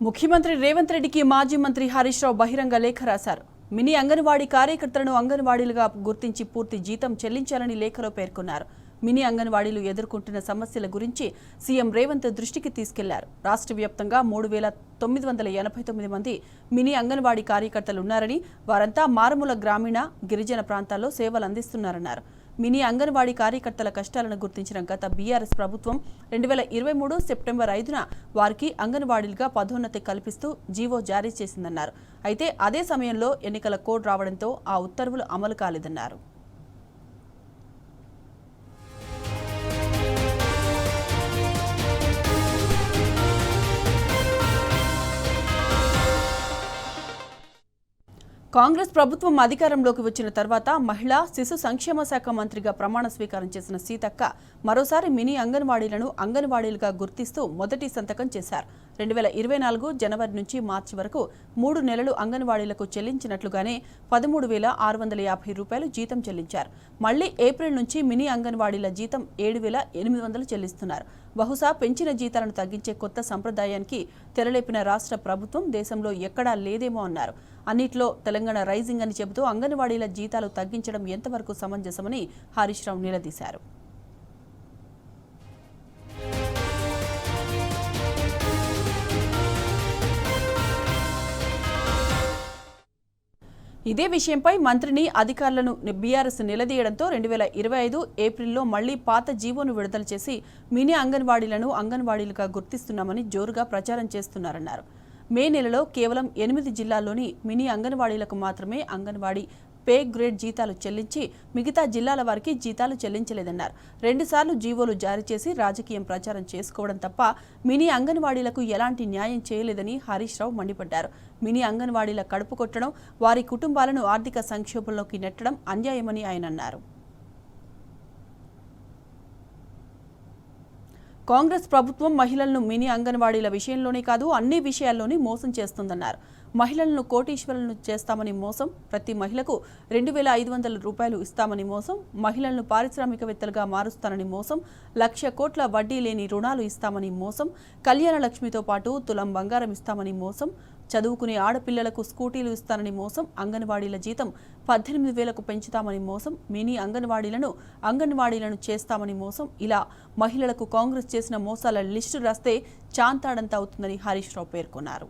ముఖ్యమంత్రి రేవంత్ రెడ్డికి మాజీ మంత్రి హరీష్ రావు బహిరంగ లేఖ రాశారు. మినీ అంగన్వాడీ కార్యకర్తలను అంగన్వాడీలుగా గుర్తించి పూర్తి జీతం చెల్లించాలని లేఖలో పేర్కొన్నారు. మినీ అంగన్వాడీలు ఎదుర్కొంటున్న సమస్యల గురించి సీఎం రేవంత్ దృష్టికి తీసుకెళ్లారు. రాష్ట్ర వ్యాప్తంగా 3,989 మంది మినీ అంగన్వాడీ కార్యకర్తలు ఉన్నారని, వారంతా మారుమూల గ్రామీణ, గిరిజన ప్రాంతాల్లో సేవలు అందిస్తున్నారన్నారు. మినీ అంగన్వాడీ కార్యకర్తల కష్టాలను గుర్తించిన గత బీఆర్ఎస్ ప్రభుత్వం 2023 సెప్టెంబర్ 5న వారికి అంగన్వాడీలుగా పదోన్నతి కల్పిస్తూ జీవో జారీ చేసిందన్నారు. అయితే అదే సమయంలో ఎన్నికల కోడ్ రావడంతో ఆ ఉత్తర్వులు అమలు కాలేదన్నారు. కాంగ్రెస్ ప్రభుత్వం అధికారంలోకి వచ్చిన తర్వాత మహిళా శిశు సంక్షేమ శాఖ మంత్రిగా ప్రమాణ స్వీకారం చేసిన సీతక్క మరోసారి మినీ అంగన్వాడీలను అంగన్వాడీలుగా గుర్తిస్తూ మొదటి సంతకం చేశారు. 2024 జనవరి నుంచి మార్చి వరకు 3 నెలలు అంగన్వాడీలకు చెల్లించినట్లుగానే 13,650 రూపాయలు జీతం చెల్లించారు. మళ్లీ ఏప్రిల్ నుంచి మినీ అంగన్వాడీల జీతం 7,800 చెల్లిస్తున్నారు. బహుశా పెంచిన జీతాలను తగ్గించే కొత్త సంప్రదాయానికి తెరలేపిన రాష్ట్ర ప్రభుత్వం దేశంలో ఎక్కడా లేదేమో అన్నారు. అన్నిట్లో తెలంగాణ రైజింగ్ అని చెబుతూ అంగన్వాడీల జీతాలు తగ్గించడం ఎంతవరకు సమంజసమని హరీష్ రావు నిలదీశారు. ఇదే విషయంపై మంత్రిని, అధికారులను బీఆర్ఎస్ నిలదీయడంతో 2025 ఏప్రిల్లో మళ్లీ పాత జీవోను విడుదల చేసి మినీ అంగన్వాడీలను అంగన్వాడీలుగా గుర్తిస్తున్నామని జోరుగా ప్రచారం చేస్తున్నారన్నారు. మే నెలలో కేవలం 8 జిల్లాల్లోని మినీ అంగన్వాడీలకు మాత్రమే అంగన్వాడీ పే గ్రేడ్ జీతాలు చెల్లించి మిగతా జిల్లాల వారికి జీతాలు చెల్లించలేదన్నారు. 2 సార్లు జీవోలు జారీ చేసి రాజకీయం ప్రచారం చేసుకోవడం తప్ప మినీ అంగన్వాడీలకు ఎలాంటి న్యాయం చేయలేదని హరీష్ రావు మండిపడ్డారు. మినీ అంగన్వాడీల కడుపు కొట్టడం, వారి కుటుంబాలను ఆర్థిక సంక్షోభంలోకి నెట్టడం అన్యాయమని ఆయన అన్నారు. కాంగ్రెస్ ప్రభుత్వం మహిళలను మినీ అంగన్వాడీల విషయంలోనే కాదు అన్ని విషయాల్లోనే మోసం చేస్తుందన్నారు. మహిళలను కోటీశ్వరులను చేస్తామని మోసం, ప్రతి మహిళకు 2,500 రూపాయలు ఇస్తామని మోసం, మహిళలను పారిశ్రామికవేత్తలుగా మారుస్తానని మోసం, 1,00,000 కోట్ల వడ్డీ లేని రుణాలు ఇస్తామని మోసం, కళ్యాణ లక్ష్మితో పాటు తులం బంగారం ఇస్తామని మోసం, చదువుకునే ఆడపిల్లలకు స్కూటీలు ఇస్తానని మోసం, అంగన్వాడీల జీతం 18,000కు పెంచుతామని మోసం, మినీ అంగన్వాడీలను చేస్తామని మోసం, ఇలా మహిళలకు కాంగ్రెస్ చేసిన మోసాల లిస్టు రాస్తే చాంతాడంత అవుతుందని హరీష్ రావు పేర్కొన్నారు.